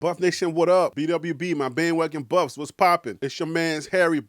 Buff Nation, what up? BWB, my bandwagon buffs, what's poppin'? It's your man's Harry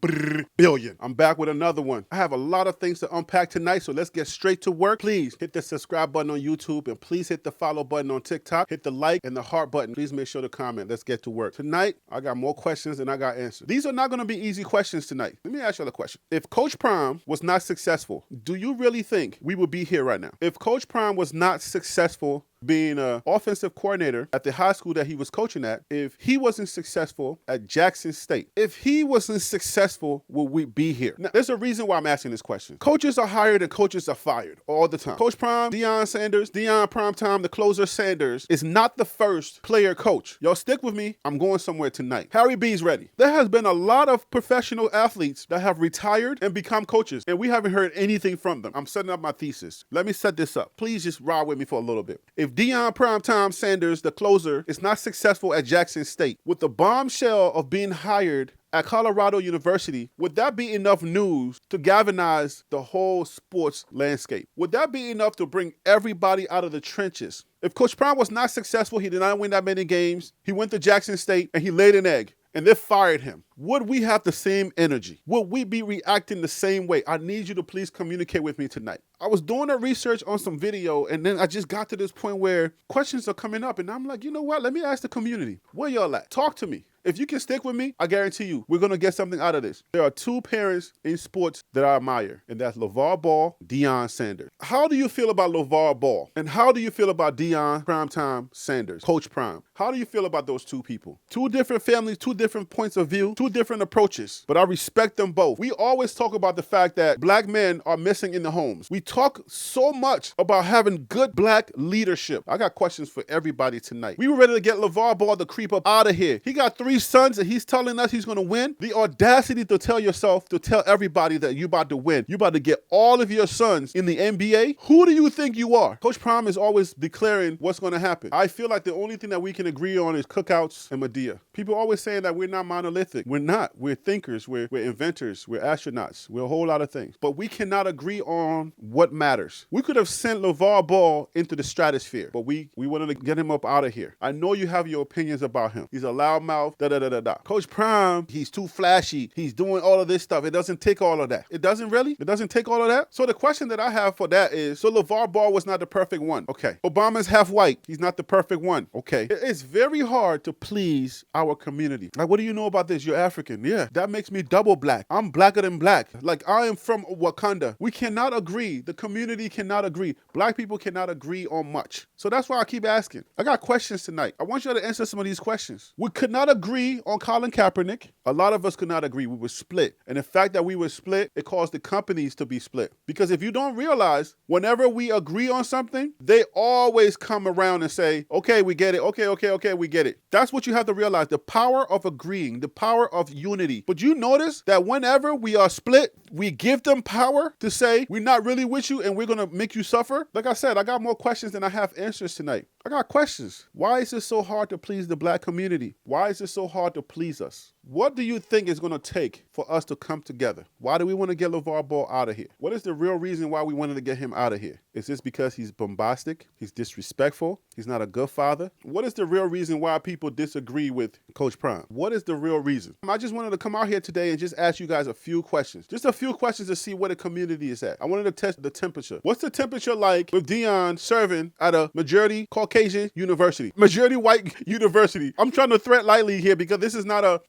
Billion. I'm back with another one. I have a lot of things to unpack tonight, so let's get straight to work. Please hit the subscribe button on YouTube and please hit the follow button on TikTok. Hit the like and the heart button. Please make sure to comment. Let's get to work. Tonight, I got more questions than I got answers. These are not going to be easy questions tonight. Let me ask you a question. If Coach Prime was not successful, do you really think we would be here right now? If Coach Prime was not successful being an offensive coordinator at the high school that he was coaching at, if he wasn't successful at Jackson State, if he wasn't successful, will we be here? Now, there's a reason why I'm asking this question. Coaches are hired and coaches are fired all the time. Coach Prime, Deion Primetime, the closer Sanders, is not the first player coach. Y'all stick with me. I'm going somewhere tonight. Harry B's ready. There has been a lot of professional athletes that have retired and become coaches, and we haven't heard anything from them. I'm setting up my thesis. Let me set this up. Please just ride with me for a little bit. If Deion Primetime Sanders, the closer, is not successful at Jackson State, with the bombshell of being hired at Colorado University, would that be enough news to galvanize the whole sports landscape? Would that be enough to bring everybody out of the trenches? If Coach Prime was not successful, he did not win that many games, he went to Jackson State and he laid an egg, and they fired him, would we have the same energy? Would we be reacting the same way? I need you to please communicate with me tonight. I was doing a research on some video, and then I just got to this point where questions are coming up, and I'm like, you know what? Let me ask the community. Where y'all at? Talk to me. If you can stick with me, I guarantee you, we're going to get something out of this. There are two parents in sports that I admire, and that's LeVar Ball, Deion Sanders. How do you feel about LeVar Ball? And how do you feel about Deion Primetime Sanders, Coach Prime? How do you feel about those two people? Two different families, two different points of view, two different approaches, but I respect them both. We always talk about the fact that black men are missing in the homes. We talk so much about having good black leadership. I got questions for everybody tonight. We were ready to get LeVar Ball to creep up out of here. He got 3 sons and he's telling us he's going to win. The audacity to tell yourself, to tell everybody that you're about to win. You're about to get all of your sons in the NBA. Who do you think you are? Coach Prime is always declaring what's going to happen. I feel like the only thing that we can agree on is cookouts and Medea. People are always saying that we're not monolithic. We're not. We're thinkers. We're inventors. We're astronauts. We're a whole lot of things. But we cannot agree on what matters. We could have sent LeVar Ball into the stratosphere, but we wanted to get him up out of here. I know you have your opinions about him. He's a loudmouth, da-da-da-da-da. Coach Prime, he's too flashy. He's doing all of this stuff. It doesn't take all of that. It doesn't really? It doesn't take all of that? So the question that I have for that is, so LeVar Ball was not the perfect one. Okay. Obama's half white. He's not the perfect one. Okay. It's very hard to please our community. Like, what do you know about this? You're African. Yeah. That makes me double black. I'm blacker than black. Like, I am from Wakanda. We cannot agree. The community cannot agree. Black people cannot agree on much. So that's why I keep asking. I got questions tonight. I want you to answer some of these questions. We could not agree on Colin Kaepernick. A lot of us could not agree. We were split. And the fact that we were split, it caused the companies to be split. Because if you don't realize, whenever we agree on something, they always come around and say, okay, we get it. Okay, we get it. That's what you have to realize. The power of agreeing, the power of unity. But you notice that whenever we are split, we give them power to say, we're not really with you and we're going to make you suffer. Like I said, I got more questions than I have answers tonight. I got questions. Why is it so hard to please the black community? Why is it so hard to please us? What do you think is going to take for us to come together? Why do we want to get LeVar Ball out of here? What is the real reason why we wanted to get him out of here? Is this because he's bombastic? He's disrespectful? He's not a good father? What is the real reason why people disagree with Coach Prime? What is the real reason? I just wanted to come out here today and just ask you guys a few questions. Just a few questions to see where the community is at. I wanted to test the temperature. What's the temperature like with Deion serving at a majority Caucasian university? Majority white university. I'm trying to thread lightly here because this is not a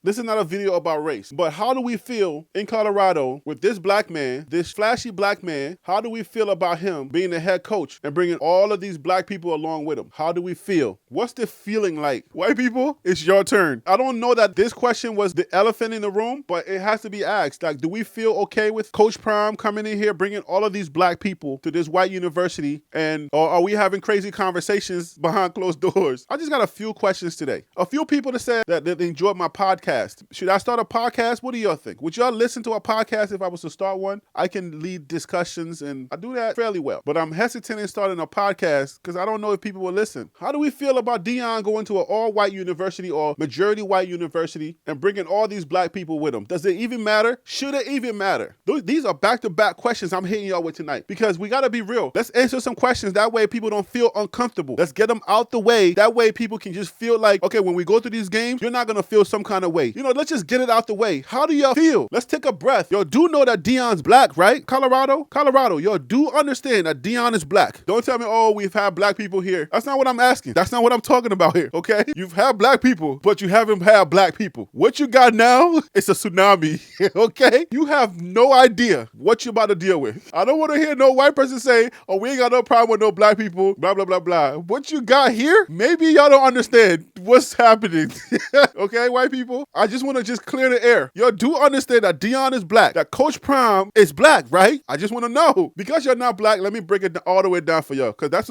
video about race. But how do we feel in Colorado with this black man, this flashy black man? How do we feel about him being the head coach and bringing all of these black people along with him? How do we feel? What's the feeling like? White people, it's your turn. I don't know that this question was the elephant in the room, but it has to be asked. Like, do we feel okay with Coach Prime coming in here, bringing all of these black people to this white university? Or are we having crazy conversations behind closed doors? I just got a few questions today. A few people that said that they enjoyed my podcast. podcast. Should I start a podcast? What do y'all think? Would y'all listen to a podcast if I was to start one? I can lead discussions and I do that fairly well. But I'm hesitant in starting a podcast because I don't know if people will listen. How do we feel about Deion going to an all-white university or majority white university and bringing all these black people with him? Does it even matter? Should it even matter? These are back-to-back questions I'm hitting y'all with tonight because we got to be real. Let's answer some questions. That way people don't feel uncomfortable. Let's get them out the way. That way people can just feel like, okay, when we go through these games, you're not going to feel some kind of way. You know, let's just get it out the way. How do y'all feel? Let's take a breath. Y'all do know that Deion's black, right? Colorado, y'all do understand that Deion is black. Don't tell me, oh, we've had black people here. That's not what I'm asking. That's not what I'm talking about here, okay? You've had black people, but you haven't had black people. What you got now is a tsunami, okay? You have no idea what you're about to deal with. I don't want to hear no white person say, oh, we ain't got no problem with no black people, blah, blah, blah, blah. What you got here, maybe y'all don't understand what's happening, okay, white people? I just want to just clear the air. Y'all do understand that Deion is black, that Coach Prime is black, right? I just want to know. Because you're not black, let me break it all the way down for y'all, because this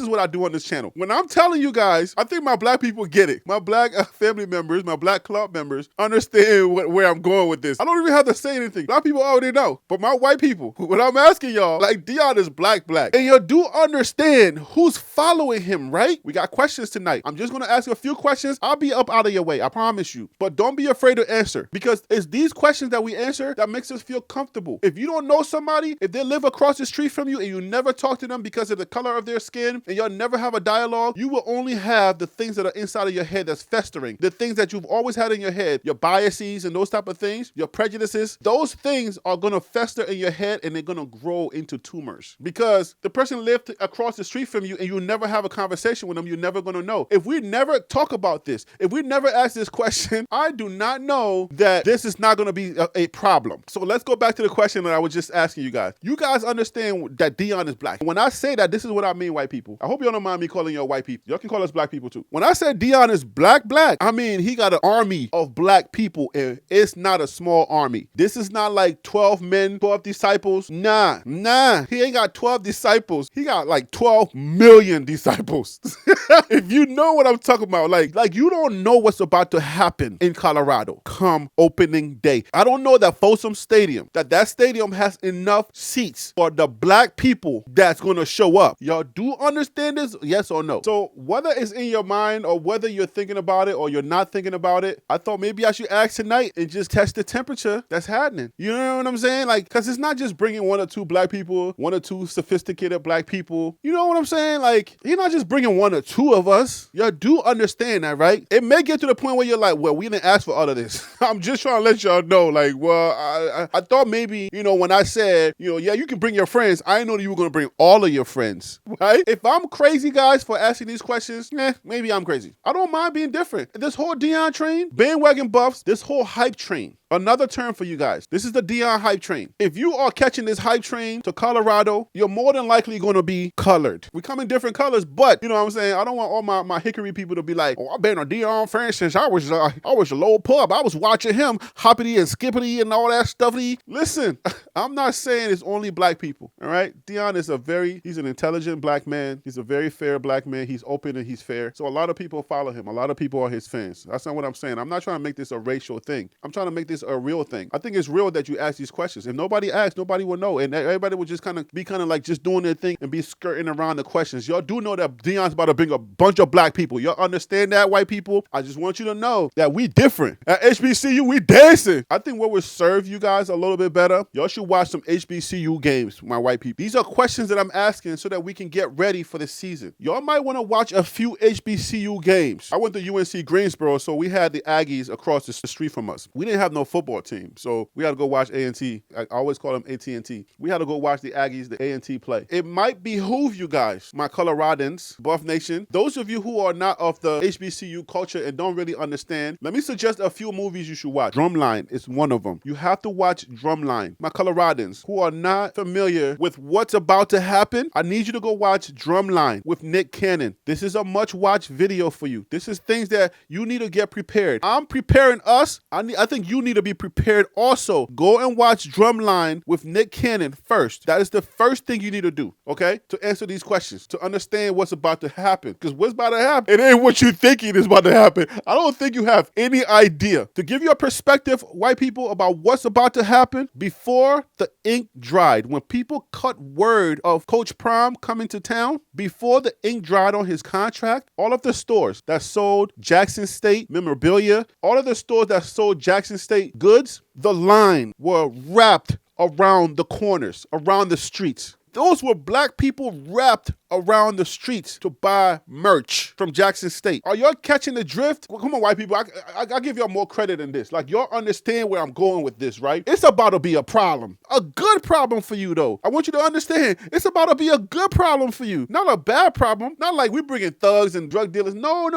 is what I do on this channel. When I'm telling you guys, I think my black people get it. My black family members, my black club members understand where I'm going with this. I don't even have to say anything. Black people already know. But my white people, what I'm asking y'all, like Deion is black. And you do understand who's following him, right? We got questions tonight. I'm just going to ask a few questions. I'll be up out of your way. I promise you. But don't be afraid to answer because it's these questions that we answer that makes us feel comfortable. If you don't know somebody, if they live across the street from you and you never talk to them because of the color of their skin and you'll never have a dialogue, you will only have the things that are inside of your head that's festering. The things that you've always had in your head, your biases and those type of things, your prejudices, those things are going to fester in your head and they're going to grow into tumors because the person lived across the street from you and you never have a conversation with them, you're never going to know. If we never talk about this, if we never ask this question, I do not know that this is not going to be a problem. So let's go back to the question that I was just asking you guys. You guys understand that Deion is black. When I say that, this is what I mean, white people. I hope y'all don't mind me calling y'all white people. Y'all can call us black people too. When I say Deion is black, I mean he got an army of black people and it's not a small army. This is not like 12 men, 12 disciples. Nah. He ain't got 12 disciples. He got like 12 million disciples. If you know what I'm talking about, like you don't know what's about to happen in Colorado come opening day. I don't know that Folsom Stadium, that stadium has enough seats for the black people that's going to show up. Y'all do understand this? Yes or no? So whether it's in your mind or whether you're thinking about it or you're not thinking about it, I thought maybe I should ask tonight and just test the temperature that's happening. You know what I'm saying? Like, because it's not just bringing one or two black people, one or two sophisticated black people. You know what I'm saying? Like, you're not just bringing one or two of us. Y'all do understand that, right? It may get to the point where you're like, well, we didn't ask for all of this. I'm just trying to let y'all know, like, well, I thought maybe, you know, when I said, you know, yeah, you can bring your friends, I didn't know that you were going to bring all of your friends, right? If I'm crazy, guys, for asking these questions, maybe I'm crazy. I don't mind being different. This whole Deion train, bandwagon buffs, this whole hype train, another term for you guys. This is the Deion hype train. If you are catching this hype train to Colorado, you're more than likely going to be colored. We come in different colors, but you know what I'm saying? I don't want all my Hickory people to be like, oh, I've been a Deion fan since I was a low pub. I was watching him hoppity and skippity and all that stuff. Listen, I'm not saying it's only black people, all right? Deion is he's an intelligent black man. He's a very fair black man. He's open and he's fair. So a lot of people follow him. A lot of people are his fans. That's not what I'm saying. I'm not trying to make this a racial thing. I'm trying to make this a real thing. I think it's real that you ask these questions. If nobody asks, nobody will know. And everybody will just be like just doing their thing and be skirting around the questions. Y'all do know that Deion's about to bring a bunch of black people. Y'all understand that, white people? I just want you to know that we different. At HBCU, we dancing. I think what would serve you guys a little bit better, y'all should watch some HBCU games, my white people. These are questions that I'm asking so that we can get ready for the season. Y'all might want to watch a few HBCU games. I went to UNC Greensboro, so we had the Aggies across the street from us. We didn't have no football team, so we had to go watch A&T. I always call them AT&T. We had to go watch the Aggies, the A&T play. It might behoove you guys, my Coloradans, Buff Nation, those of you who are not of the HBCU culture and don't really understand, let me suggest a few movies you should watch. Drumline is one of them. You have to watch Drumline. My Coloradans who are not familiar with what's about to happen, I need you to go watch Drumline with Nick Cannon. This is a much-watched video for you. This is things that you need to get prepared. I'm preparing us. I think you need need to be prepared also. Go and watch Drumline with Nick Cannon first. That is the first thing you need to do, okay? To answer these questions, to understand what's about to happen. Because what's about to happen, it ain't what you think it is about to happen. I don't think you have any idea. To give you a perspective, white people, about what's about to happen, before the ink dried, when people cut word of Coach Prime coming to town, before the ink dried on his contract, all of the stores that sold Jackson State memorabilia, all of the stores that sold Jackson State goods, the line were wrapped around the corners, around the streets. Those were black people wrapped around the streets to buy merch from Jackson State. Are y'all catching the drift? Well, come on, white people. I give y'all more credit than this. Like, y'all understand where I'm going with this, right? It's about to be a problem. A good problem for you, though. I want you to understand. It's about to be a good problem for you. Not a bad problem. Not like we bringing thugs and drug dealers. No.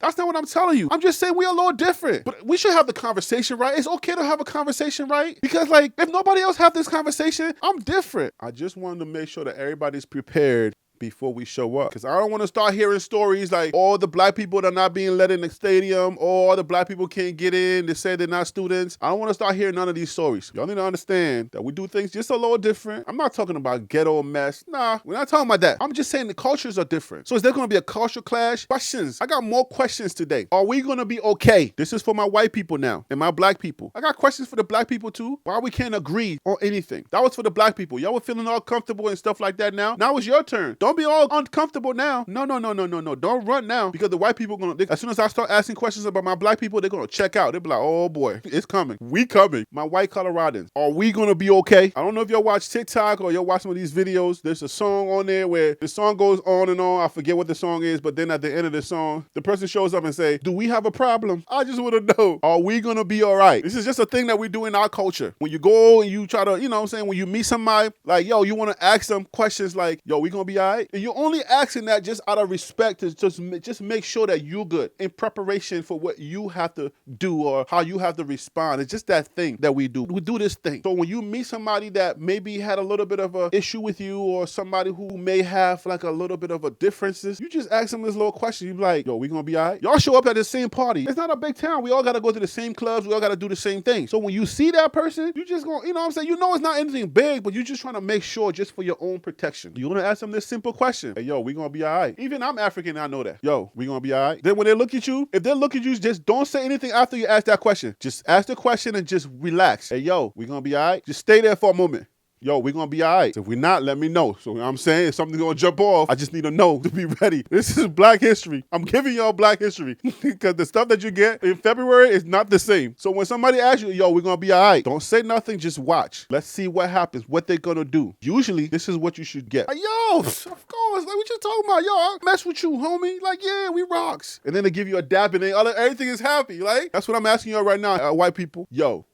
That's not what I'm telling you. I'm just saying we're a little different. But we should have the conversation, right? It's okay to have a conversation, right? Because, like, if nobody else have this conversation, I'm different. I just wanted to make sure that everybody's prepared before we show up. Because I don't want to start hearing stories like all the black people that are not being let in the stadium, all the black people can't get in, they say they're not students. I don't want to start hearing none of these stories. Y'all need to understand that we do things just a little different. I'm not talking about ghetto mess. Nah, we're not talking about that. I'm just saying the cultures are different. So is there going to be a culture clash? Questions. I got more questions today. Are we going to be okay? This is for my white people now and my black people. I got questions for the black people too. Why we can't agree on anything? That was for the black people. Y'all were feeling all comfortable and stuff like that now. Now it's your turn. Don't be all uncomfortable now. No. Don't run now, because the white people as soon as I start asking questions about my black people, they're gonna check out. They'll be like, oh boy, it's coming. We coming. My white Coloradans, are we gonna be okay? I don't know if y'all watch TikTok or y'all watch some of these videos. There's a song on there where the song goes on and on. I forget what the song is, but then at the end of the song, the person shows up and say, do we have a problem? I just want to know, are we gonna be all right? This is just a thing that we do in our culture. When you go and you try to, you know what I'm saying, when you meet somebody, like, yo, you want to ask them questions like, yo, we gonna be all right? And you're only asking that just out of respect, to just make sure that you're good in preparation for what you have to do or how you have to respond. It's just that thing that we do. We do this thing. So when you meet somebody that maybe had a little bit of an issue with you, or somebody who may have like a little bit of a differences, you just ask them this little question. You be like, yo, we gonna be all right? Y'all show up at the same party. It's not a big town. We all gotta go to the same clubs. We all gotta do the same thing. So when you see that person, you just gonna, you know what I'm saying? You know it's not anything big, but you're just trying to make sure just for your own protection. You're gonna ask them this simple question. Hey, yo, we gonna be all right? Even I'm African, I know that. Yo, we gonna be all right? Then when they look at you, if they look at you, just don't say anything after you ask that question. Just ask the question and just relax. Hey, yo, we gonna be all right? Just stay there for a moment. Yo, we're going to be all right. So if we're not, let me know. So I'm saying if something's going to jump off, I just need to know to be ready. This is Black history. I'm giving y'all Black history because the stuff that you get in February is not the same. So when somebody asks you, yo, we're going to be all right, don't say nothing. Just watch. Let's see what happens, what they're going to do. Usually, this is what you should get. Like, yo, of course. Like, what you talking about? Yo, I mess with you, homie. Like, yeah, we rocks. And then they give you a dap and everything is happy. Like, that's what I'm asking y'all right now, white people. Yo,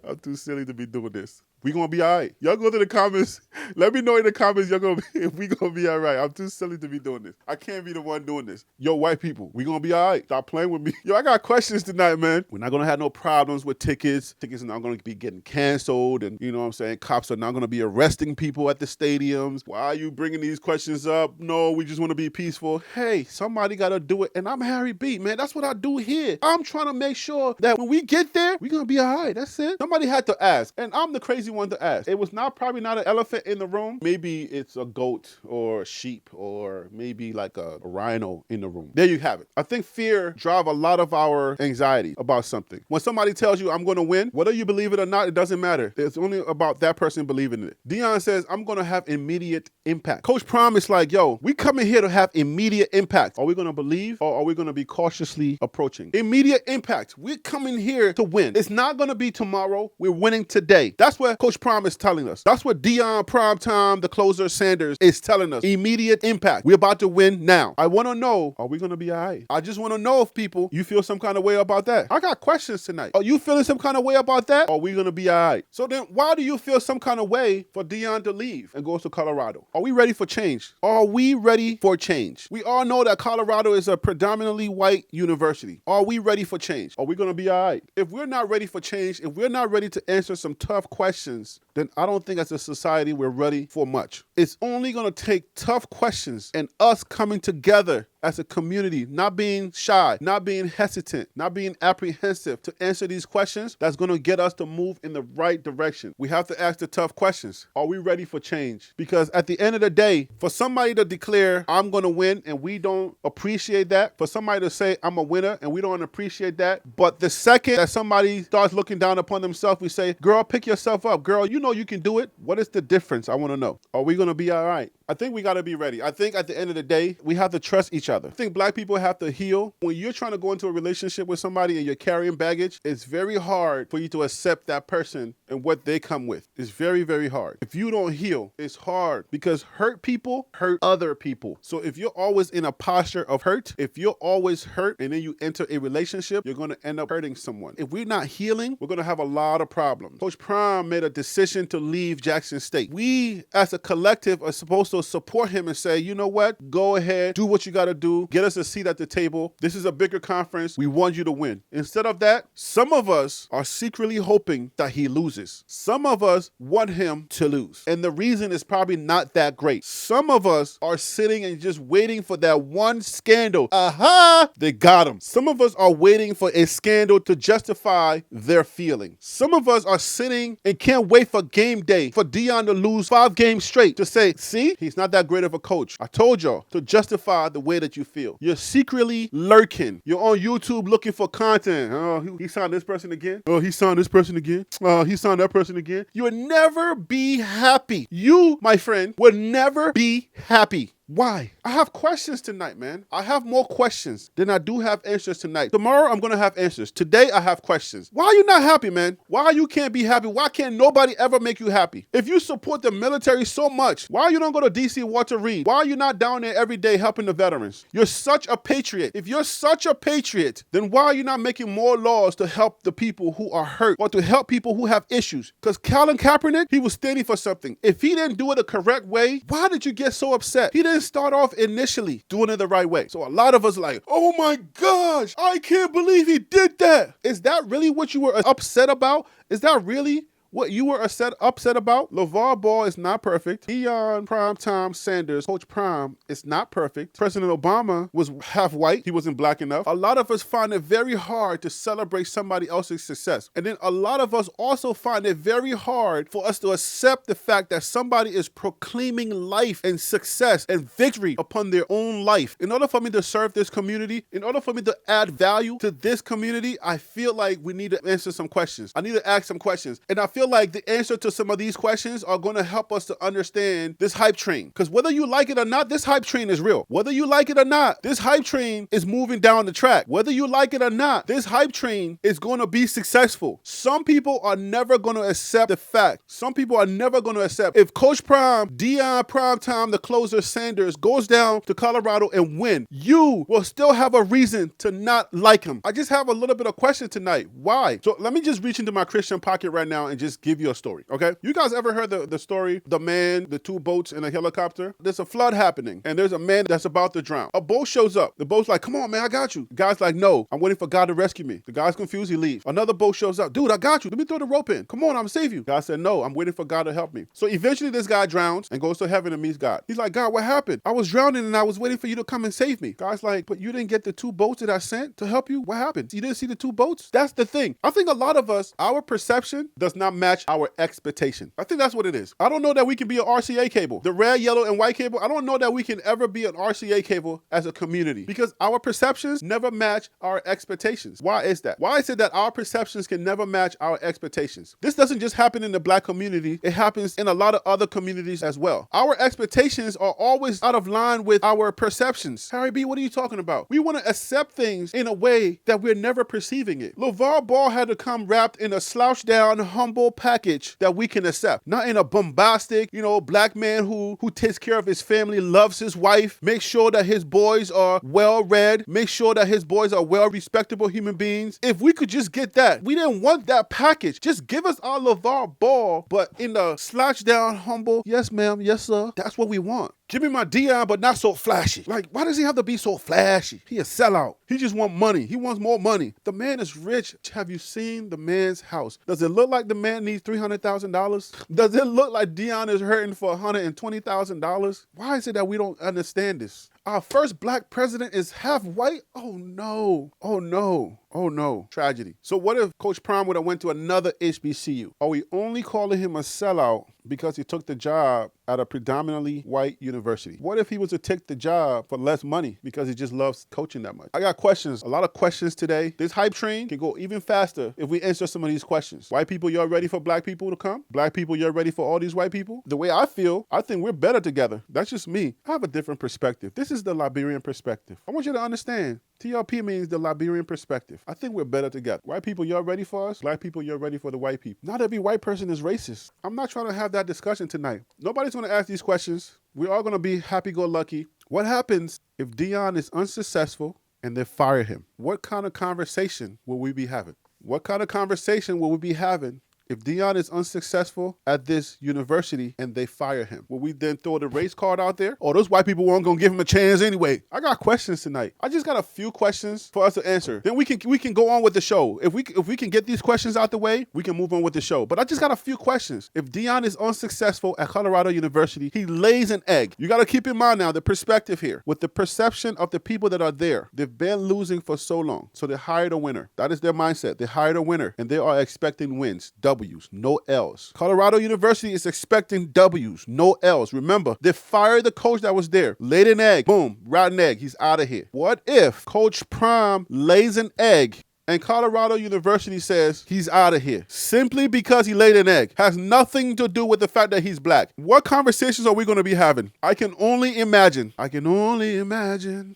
I'm too silly to be doing this. We gonna be all right. Y'all go to the comments. Let me know in the comments if we gonna be all right. I'm too silly to be doing this. I can't be the one doing this. Yo, white people, we gonna be all right. Stop playing with me. Yo, I got questions tonight, man. We're not gonna have no problems with tickets. Tickets are not gonna be getting canceled, and you know what I'm saying? Cops are not gonna be arresting people at the stadiums. Why are you bringing these questions up? No, we just wanna be peaceful. Hey, somebody gotta do it, and I'm Harry B, man. That's what I do here. I'm trying to make sure that when we get there, we're gonna be all right. That's it. Somebody had to ask, and I'm the crazy one to ask. It was probably not an elephant in the room. Maybe it's a goat or a sheep or maybe like a rhino in the room. There you have it. I think fear drives a lot of our anxiety about something. When somebody tells you, I'm going to win, whether you believe it or not, it doesn't matter. It's only about that person believing in it. Deion says, I'm going to have immediate impact. Coach Prime is like, yo, we coming here to have immediate impact. Are we going to believe or are we going to be cautiously approaching? Immediate impact. We're coming here to win. It's not going to be tomorrow. We're winning today. That's what Coach Prime is telling us. That's what Deion Primetime, the closer Sanders, is telling us. Immediate impact. We're about to win now. I want to know, are we going to be all right? I just want to know if people, you feel some kind of way about that. I got questions tonight. Are you feeling some kind of way about that? Or are we going to be all right? So then why do you feel some kind of way for Deion to leave and go to Colorado? Are we ready for change? Are we ready for change? We all know that Colorado is a predominantly white university. Are we ready for change? Are we going to be all right? If we're not ready for change, if we're not ready to answer some tough questions, then I don't think as a society we're ready for much. It's only going to take tough questions and us coming together as a community, not being shy, not being hesitant, not being apprehensive to answer these questions that's going to get us to move in the right direction. We have to ask the tough questions. Are we ready for change? Because at the end of the day, for somebody to declare, I'm going to win, and we don't appreciate that, for somebody to say, I'm a winner, and we don't appreciate that, but the second that somebody starts looking down upon themselves, we say, girl, pick yourself up. Girl, you know you can do it. What is the difference? I want to know. Are we going to be all right? I think we got to be ready. I think at the end of the day, we have to trust each other. I think black people have to heal. When you're trying to go into a relationship with somebody and you're carrying baggage, it's very hard for you to accept that person and what they come with. It's very, very hard. If you don't heal, it's hard because hurt people hurt other people. So if you're always in a posture of hurt, if you're always hurt and then you enter a relationship, you're going to end up hurting someone. If we're not healing, we're going to have a lot of problems. Coach Prime made a decision to leave Jackson State. We as a collective are supposed to support him and say, you know what, go ahead, do what you got to do, get us a seat at the table. This is a bigger conference. We want you to win. Instead of that, some of us are secretly hoping that he loses. Some of us want him to lose. And the reason is probably not that great. Some of us are sitting and just waiting for that one scandal. Aha! They got him. Some of us are waiting for a scandal to justify their feelings. Some of us are sitting and can't wait for game day for Deion to lose 5 games straight to say, see, he's not that great of a coach. I told y'all to justify the way that you feel. You're secretly lurking. You're on YouTube looking for content. Oh, he signed this person again. Oh, he signed this person again. Oh, he signed that person again. You'll never be happy. You, my friend, will never be happy. Why? I have questions tonight, man. I have more questions than I do have answers tonight. Tomorrow, I'm going to have answers. Today, I have questions. Why are you not happy, man? Why you can't be happy? Why can't nobody ever make you happy? If you support the military so much, why you don't go to DC Walter Reed? Why are you not down there every day helping the veterans? You're such a patriot. If you're such a patriot, then why are you not making more laws to help the people who are hurt or to help people who have issues? Because Colin Kaepernick, he was standing for something. If he didn't do it the correct way, why did you get so upset? He didn't start off initially doing it the right way. So a lot of us like, oh my gosh, I can't believe he did that. Is that really what you were upset about? Is that really what you were upset about? LeVar Ball is not perfect. Deion Primetime Sanders, Coach Prime, is not perfect. President Obama was half white. He wasn't black enough. A lot of us find it very hard to celebrate somebody else's success. And then a lot of us also find it very hard for us to accept the fact that somebody is proclaiming life and success and victory upon their own life. In order for me to serve this community, in order for me to add value to this community, I feel like we need to answer some questions. I need to ask some questions. And I feel like the answer to some of these questions are going to help us to understand this hype train. Because whether you like it or not, this hype train is real. Whether you like it or not, this hype train is moving down the track. Whether you like it or not, this hype train is going to be successful. Some people are never going to accept the fact. Some people are never going to accept. If Coach Prime, Deion Primetime, the closer Sanders, goes down to Colorado and win, you will still have a reason to not like him. I just have a little bit of question tonight. Why? So let me just reach into my Christian pocket right now and just give you a story, okay? You guys ever heard the story, the man, the 2 boats in a helicopter? There's a flood happening, and there's a man that's about to drown. A boat shows up. The boat's like, come on, man, I got you. The guy's like, no, I'm waiting for God to rescue me. The guy's confused, he leaves. Another boat shows up. Dude, I got you. Let me throw the rope in. Come on, I'm gonna save you. God said, no, I'm waiting for God to help me. So eventually this guy drowns and goes to heaven and meets God. He's like, God, what happened? I was drowning and I was waiting for you to come and save me. God's like, but you didn't get the 2 boats that I sent to help you? What happened? You didn't see the 2 boats? That's the thing. I think a lot of us, our perception does not match our expectation. I think that's what it is. I don't know that we can be an RCA cable. The red, yellow, and white cable, I don't know that we can ever be an RCA cable as a community because our perceptions never match our expectations. Why is that? Why is it that our perceptions can never match our expectations? This doesn't just happen in the black community. It happens in a lot of other communities as well. Our expectations are always out of line with our perceptions. Harry B, what are you talking about? We want to accept things in a way that we're never perceiving it. LeVar Ball had to come wrapped in a slouched down, humble package that we can accept. Not in a bombastic, black man who takes care of his family, loves his wife, makes sure that his boys are well-read, makes sure that his boys are well-respectable human beings. If we could just get that, we didn't want that package. Just give us our LeVar Ball, but in the slouched down, humble, yes ma'am, yes sir, that's what we want. Give me my Deion, but not so flashy. Like, why does he have to be so flashy? He a sellout. He just want money. He wants more money. The man is rich. Have you seen the man's house? Does it look like the man needs $300,000? Does it look like Deion is hurting for $120,000? Why is it that we don't understand this? Our first black president is half white? Oh no. Oh no. Oh no. Tragedy. So what if Coach Prime would have went to another HBCU? Are we only calling him a sellout because he took the job at a predominantly white university? What if he was to take the job for less money because he just loves coaching that much? I got questions, a lot of questions today. This hype train can go even faster if we answer some of these questions. White people, y'all ready for black people to come? Black people, you're ready for all these white people? The way I feel, I think we're better together. That's just me. I have a different perspective. This is the Liberian perspective. I want you to understand. TLP means the Liberian perspective. I think we're better together. White people, y'all ready for us? Black people, you're ready for the white people. Not every white person is racist. I'm not trying to have that discussion tonight. Nobody's going to ask these questions. We're all going to be happy-go-lucky. What happens if Deion is unsuccessful and they fire him? What kind of conversation will we be having? What kind of conversation will we be having if Deion is unsuccessful at this university and they fire him? Will we then throw the race card out there? Or those white people weren't going to give him a chance anyway? I got questions tonight. I just got a few questions for us to answer. Then we can go on with the show. If we can get these questions out the way, we can move on with the show. But I just got a few questions. If Deion is unsuccessful at Colorado University, he lays an egg. You got to keep in mind now the perspective here. With the perception of the people that are there, they've been losing for so long. So they hired a winner. That is their mindset. They hired a winner and they are expecting wins. W's, no L's. Colorado University is expecting W's, no L's. Remember, they fired the coach that was there, laid an egg, boom, rotten egg, he's out of here. What if Coach Prime lays an egg and Colorado University says he's out of here simply because he laid an egg? Has nothing to do with the fact that he's black. What conversations are we going to be having? I can only imagine.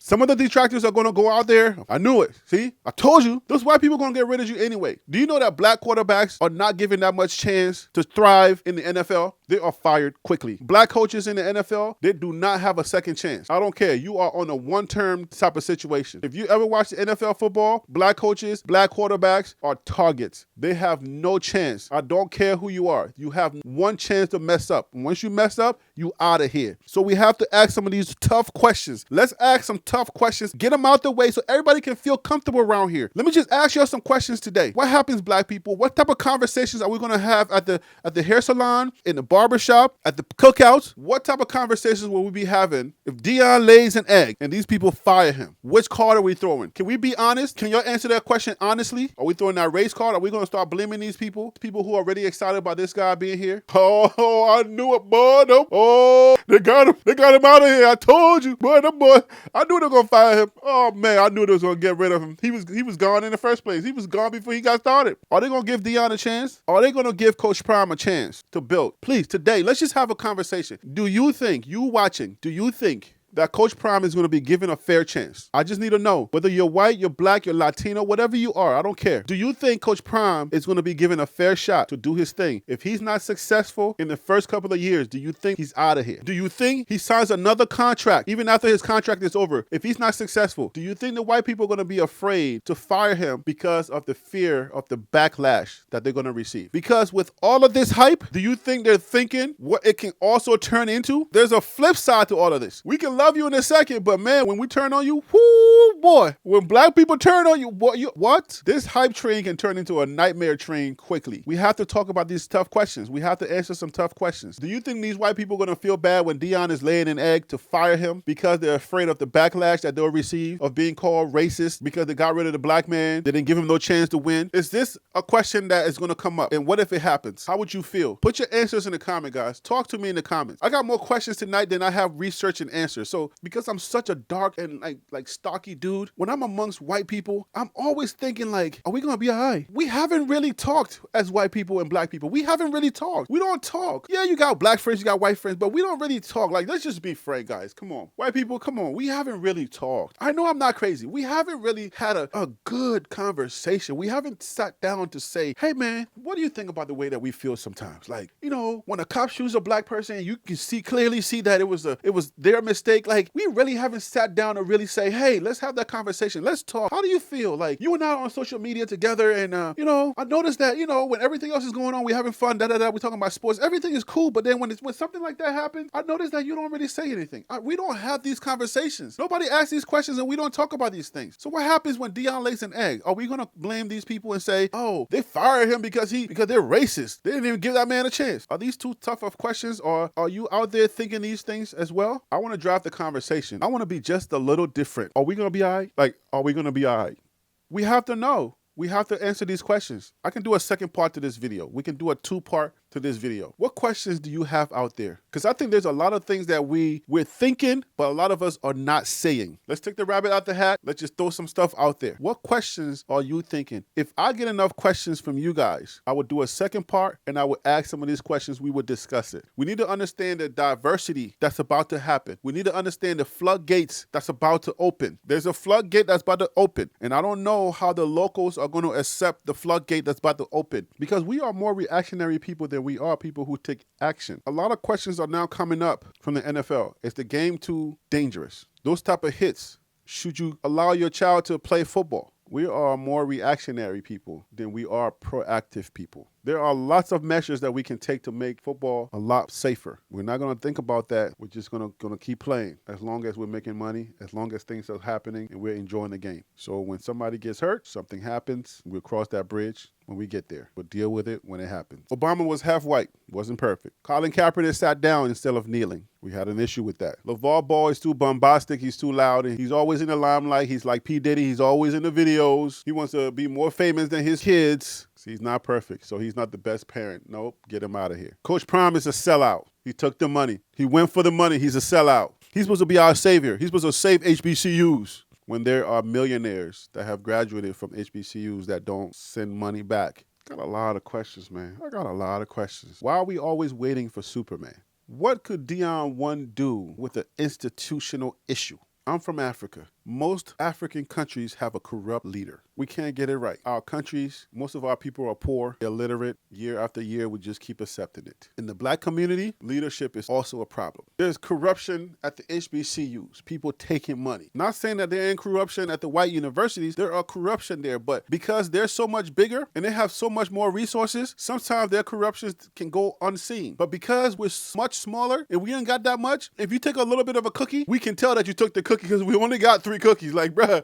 Some of the detractors are going to go out there. I knew it. See? I told you. Those white people are going to get rid of you anyway. Do you know that black quarterbacks are not given that much chance to thrive in the NFL? They are fired quickly. Black coaches in the NFL, they do not have a second chance. I don't care. You are on a one-term type of situation. If you ever watch the NFL football, black coaches, black quarterbacks are targets. They have no chance. I don't care who you are. You have one chance to mess up. And once you mess up, you out of here. So we have to ask some of these tough questions. Let's ask some tough questions. Get them out the way so everybody can feel comfortable around here. Let me just ask you some questions today. What happens, black people? What type of conversations are we going to have at the hair salon, in the barbershop, at the cookouts? What type of conversations will we be having if Deion lays an egg and these people fire him? Which card are we throwing? Can we be honest? Can y'all answer that question honestly? Are we throwing that race card? Are we going to start blaming these people who are already excited about this guy being here? Oh, I knew it, boy. No. Oh, they got him out of here. I told you, boy. I knew they were going to fire him. Oh man, I knew they was going to get rid of him. He was gone in the first place. He was gone before he got started. Are they going to give Deion a chance? Are they going to give Coach Prime a chance to build? Please, today, let's just have a conversation. Do you think that Coach Prime is going to be given a fair chance? I just need to know whether you're white, you're black, you're Latino, whatever you are. I don't care. Do you think Coach Prime is going to be given a fair shot to do his thing? If he's not successful in the first couple of years, do you think he's out of here? Do you think he signs another contract even after his contract is over? If he's not successful, do you think the white people are going to be afraid to fire him because of the fear of the backlash that they're going to receive? Because with all of this hype, do you think they're thinking what it can also turn into? There's a flip side to all of this. We can love you in a second, but man, when we turn on you, whoo, boy, when black people turn on you, what? This hype train can turn into a nightmare train quickly. We have to talk about these tough questions. We have to answer some tough questions. Do you think these white people are going to feel bad when Deion is laying an egg to fire him because they're afraid of the backlash that they'll receive of being called racist because they got rid of the black man? They didn't give him no chance to win. Is this a question that is going to come up? And what if it happens? How would you feel? Put your answers in the comment, guys. Talk to me in the comments. I got more questions tonight than I have research and answers. So because I'm such a dark and like stocky dude, when I'm amongst white people, I'm always thinking like, are we gonna be all right? We haven't really talked as white people and black people. We haven't really talked. We don't talk. Yeah, you got black friends, you got white friends, but we don't really talk. Like, let's just be frank, guys. Come on. White people, come on. We haven't really talked. I know I'm not crazy. We haven't really had a good conversation. We haven't sat down to say, hey man, what do you think about the way that we feel sometimes? Like, you know, when a cop shoots a black person, you can clearly see that it was their mistake. Like, we really haven't sat down to really say, hey, let's have that conversation. Let's talk. How do you feel? Like, you and I are on social media together and, you know, I noticed that, you know, when everything else is going on, we're having fun, we're talking about sports, everything is cool. But then when something like that happens, I noticed that you don't really say anything. We don't have these conversations. Nobody asks these questions and we don't talk about these things. So what happens when Deion lays an egg? Are we going to blame these people and say, oh, they fired him because they're racist? They didn't even give that man a chance. Are these too tough of questions, or are you out there thinking these things as well? I want to draft the the conversation. I want to be just a little different. Are we going to be all right? Like, are we going to be all right? We have to know. We have to answer these questions. I can do a second part to this video. We can do a 2-part to this video. What questions do you have out there? Because I think there's a lot of things that we're thinking, but a lot of us are not saying. Let's take the rabbit out the hat. Let's just throw some stuff out there. What questions are you thinking? If I get enough questions from you guys, I would do a second part and I would ask some of these questions. We would discuss it. We need to understand the diversity that's about to happen. We need to understand the floodgates that's about to open. There's a floodgate that's about to open. And I don't know how the locals are going to accept the floodgate that's about to open, because we are more reactionary people than we are people who take action. A lot of questions are now coming up from the NFL. Is the game too dangerous? Those type of hits. Should you allow your child to play football? We are more reactionary people than we are proactive people. There are lots of measures that we can take to make football a lot safer. We're not going to think about that. We're just going to keep playing as long as we're making money, as long as things are happening and we're enjoying the game. So when somebody gets hurt, something happens, we'll cross that bridge when we get there. We'll deal with it when it happens. Obama was half white. Wasn't perfect. Colin Kaepernick sat down instead of kneeling. We had an issue with that. LeVar Ball is too bombastic. He's too loud. And he's always in the limelight. He's like P. Diddy. He's always in the videos. He wants to be more famous than his kids. See, he's not perfect, so he's not the best parent. Nope, get him out of here. Coach Prime is a sellout. He took the money. He went for the money. He's a sellout. He's supposed to be our savior. He's supposed to save HBCUs when there are millionaires that have graduated from HBCUs that don't send money back. Got a lot of questions, man. I got a lot of questions. Why are we always waiting for Superman? What could Deion 1 do with an institutional issue? I'm from Africa. Most African countries have a corrupt leader. We can't get it right. Our countries, most of our people are poor, illiterate. Year after year, we just keep accepting it. In the black community, leadership is also a problem. There's corruption at the HBCUs, people taking money. Not saying that there ain't corruption at the white universities. There are corruption there, but because they're so much bigger and they have so much more resources, sometimes their corruptions can go unseen. But because we're much smaller and we ain't got that much, if you take a little bit of a cookie, we can tell that you took the cookie because we only got 3 cookies. Like, bruh,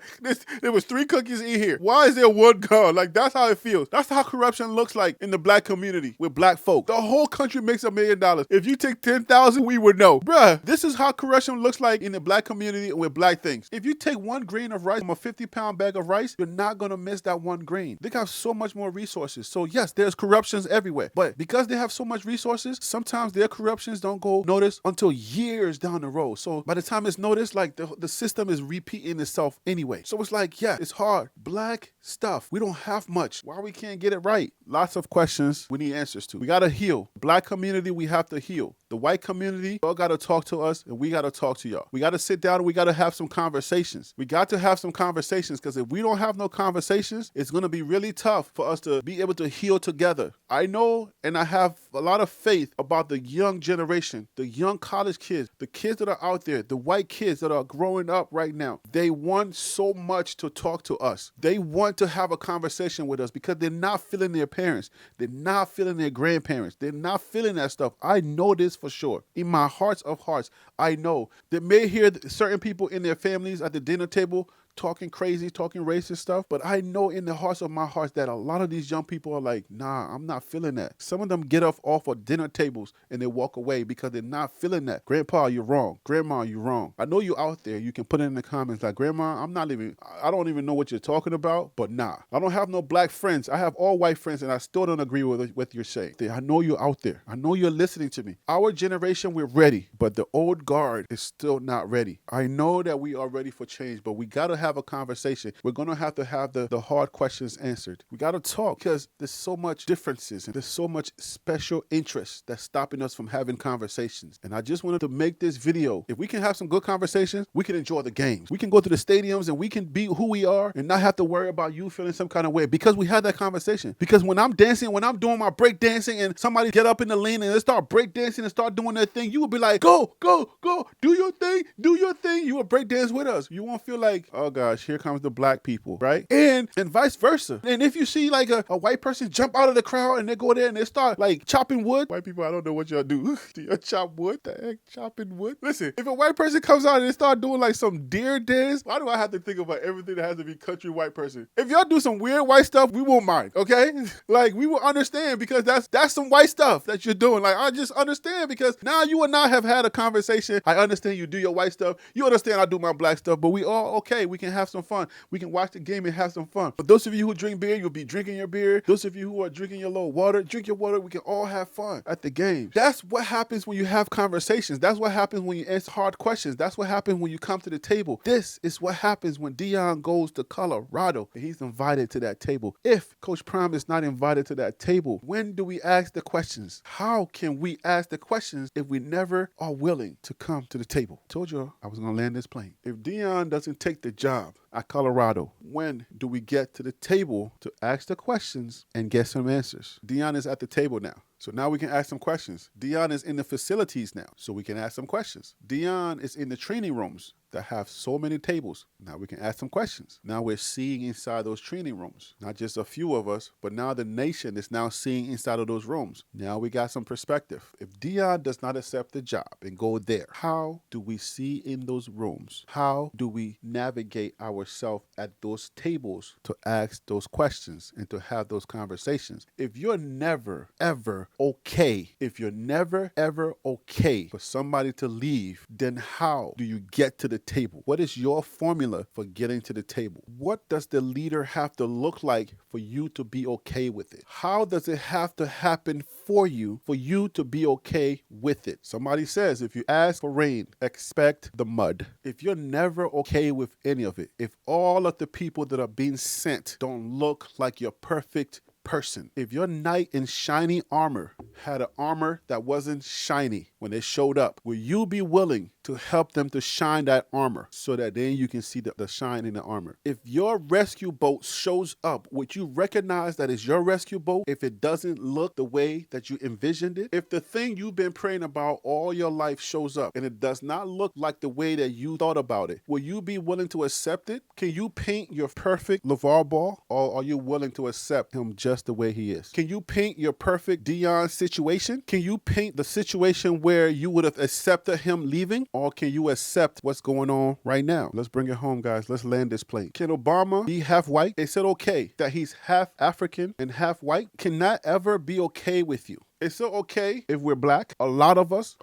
there was 3 cookies in here. Why is there 1 gone? Like, that's how it feels. That's how corruption looks like in the black community with black folk. The whole country makes $1 million. If you take 10,000, we would know. Bruh, this is how corruption looks like in the black community with black things. If you take 1 grain of rice from a 50-pound bag of rice, you're not going to miss that 1 grain. They got so much more resources. So yes, there's corruptions everywhere. But because they have so much resources, sometimes their corruptions don't go noticed until years down the road. So by the time it's noticed, like the system is repeating itself anyway. So it's like, yeah, it's hard. Black stuff. We don't have much. Why we can't get it right? Lots of questions we need answers to. We got to heal. Black community, we have to heal. The white community, y'all got to talk to us and we got to talk to y'all. We got to sit down and we got to have some conversations. We got to have some conversations because if we don't have no conversations, it's going to be really tough for us to be able to heal together. I know and I have a lot of faith about the young generation, the young college kids, the kids that are out there, the white kids that are growing up right now. They want so much to talk to us. They want to have a conversation with us because they're not feeling their parents. They're not feeling their grandparents. They're not feeling that stuff. I know this for sure. In my hearts of hearts, I know. They may hear certain people in their families at the dinner table talking crazy, talking racist stuff. But I know in the hearts of my hearts that a lot of these young people are like, nah, I'm not feeling that. Some of them get off of dinner tables and they walk away because they're not feeling that. Grandpa, you're wrong. Grandma, you're wrong. I know you're out there. You can put it in the comments like, Grandma, I don't even know what you're talking about, but nah. I don't have no black friends. I have all white friends and I still don't agree with what you're saying. I know you're out there. I know you're listening to me. Our generation, we're ready, but the old guard is still not ready. I know that we are ready for change, but we got to have a conversation. We're going to have the hard questions answered. We got to talk because there's so much differences and there's so much special interest that's stopping us from having conversations. And I just wanted to make this video. If we can have some good conversations, we can enjoy the games. We can go to the stadiums and we can be who we are and not have to worry about you feeling some kind of way because we had that conversation. Because when I'm dancing, when I'm doing my break dancing and somebody get up in the lane and they start break dancing and start doing their thing, you will be like, go, go, go, do your thing, do your thing. You will break dance with us. You won't feel like, oh gosh, here comes the black people, right? And vice versa. And if you see like a white person jump out of the crowd and they go there and they start like chopping wood, white people, I don't know what y'all do. Do y'all chop wood? The heck, chopping wood? Listen, if a white person comes out and they start doing like some deer dance, why do I have to think about everything that has to be country white person? If y'all do some weird white stuff, we won't mind, okay? Like, we will understand because that's some white stuff that you're doing. Like, I just understand because now you and I have had a conversation. I understand you do your white stuff. You understand I do my black stuff, but we all okay. We can have some fun. We can watch the game and have some fun. But those of you who drink beer, you'll be drinking your beer. Those of you who are drinking your little water, drink your water. We can all have fun at the game. That's what happens when you have conversations. That's what happens when you answer hard questions. That's what happens when you come to the table. This is what happens when Deion goes to Colorado and he's invited to that table. If Coach Prime is not invited to that table, when do we ask the questions? How can we ask the questions if we never are willing to come to the table? Told you I was going to land this plane. If Deion doesn't take the job at Colorado, when do we get to the table to ask the questions and get some answers? Deion is at the table now. So now we can ask some questions. Deion is in the facilities now, so we can ask some questions. Deion is in the training rooms that have so many tables. Now we can ask some questions. Now we're seeing inside those training rooms. Not just a few of us, but now the nation is now seeing inside of those rooms. Now we got some perspective. If Deion does not accept the job and go there, how do we see in those rooms? How do we navigate ourselves at those tables to ask those questions and to have those conversations? If you're never, ever okay, if you're never, ever okay for somebody to leave, then how do you get to the table? What is your formula for getting to the table? What does the leader have to look like for you to be okay with it? How does it have to happen for you to be okay with it? Somebody says, if you ask for rain, expect the mud. If you're never okay with any of it, if all of the people that are being sent don't look like your perfect person, if your knight in shiny armor had an armor that wasn't shiny when they showed up, will you be willing to help them to shine that armor so that then you can see the shine in the armor? If your rescue boat shows up, would you recognize that it's your rescue boat if it doesn't look the way that you envisioned it? If the thing you've been praying about all your life shows up and it does not look like the way that you thought about it, will you be willing to accept it? Can you paint your perfect LeVar Ball, or are you willing to accept him just the way he is? Can you paint your perfect Deion situation? Can you paint the situation where you would have accepted him leaving? Or can you accept what's going on right now? Let's bring it home, guys. Let's land this plane. Can Obama be half white? Is it okay that he's half African and half white? Can that ever be okay with you? Is it okay if we're black? A lot of us.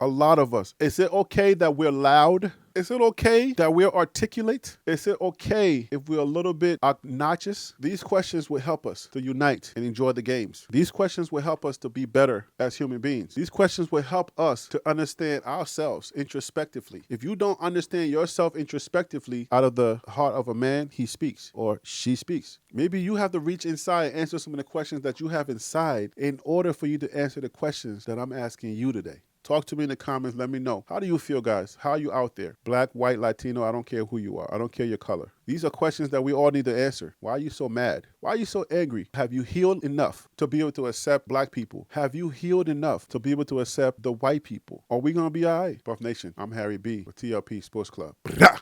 Is it okay that we're loud? Is it okay that we're articulate? Is it okay if we're a little bit obnoxious? These questions will help us to unite and enjoy the games. These questions will help us to be better as human beings. These questions will help us to understand ourselves introspectively. If you don't understand yourself introspectively, out of the heart of a man, he speaks or she speaks. Maybe you have to reach inside and answer some of the questions that you have inside in order for you to answer the questions that I'm asking you today. Talk to me in the comments. Let me know. How do you feel, guys? How are you out there? Black, white, Latino, I don't care who you are. I don't care your color. These are questions that we all need to answer. Why are you so mad? Why are you so angry? Have you healed enough to be able to accept black people? Have you healed enough to be able to accept the white people? Are we going to be all right? Buff Nation, I'm Harry B. with TLP Sports Club.